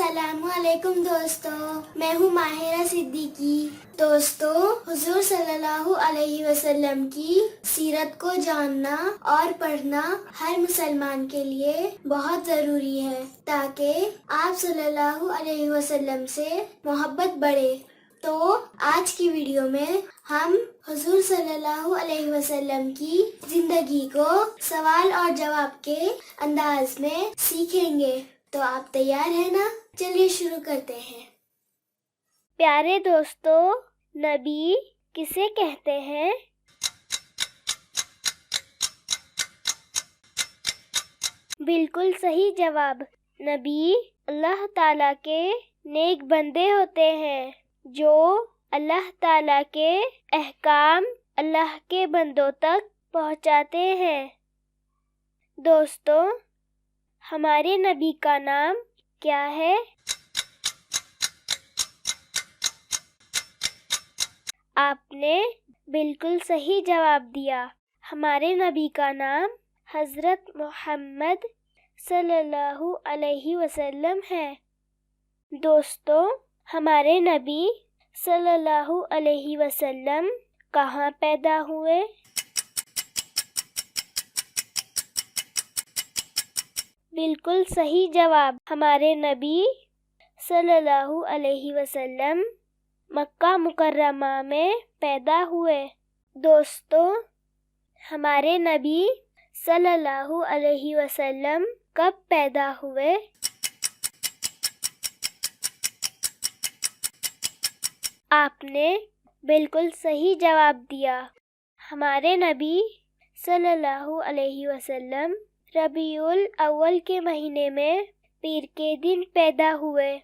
السلام علیکم دوستو، میں ہوں ماہرہ صدیقی۔ دوستو، حضور صلی اللہ علیہ وسلم کی سیرت کو جاننا اور پڑھنا ہر مسلمان کے لیے بہت ضروری ہے تاکہ آپ صلی اللہ علیہ وسلم سے محبت بڑھے۔ تو آج کی ویڈیو میں ہم حضور صلی اللہ علیہ وسلم کی زندگی کو سوال اور جواب کے انداز میں سیکھیں گے۔ تو آپ تیار ہیں نا؟ چلیے شروع کرتے ہیں۔ پیارے دوستو، نبی کسے کہتے ہیں؟ بالکل صحیح جواب۔ نبی اللہ تعالیٰ کے نیک بندے ہوتے ہیں جو اللہ تعالیٰ کے احکام اللہ کے بندوں تک پہنچاتے ہیں۔ دوستو، ہمارے نبی کا نام کیا ہے؟ آپ نے بالکل صحیح جواب دیا۔ ہمارے نبی کا نام حضرت محمد صلی اللہ علیہ وسلم ہے۔ دوستو، ہمارے نبی صلی اللہ علیہ وسلم کہاں پیدا ہوئے؟ بالکل صحیح جواب۔ ہمارے نبی صلی اللہ علیہ وسلم مکہ مکرمہ میں پیدا ہوئے۔ دوستو، ہمارے نبی صلی اللہ علیہ وسلم کب پیدا ہوئے؟ آپ نے بالکل صحیح جواب دیا۔ ہمارے نبی صلی اللہ علیہ وسلم ربیع الاول کے مہینے میں پیر کے دن پیدا ہوئے۔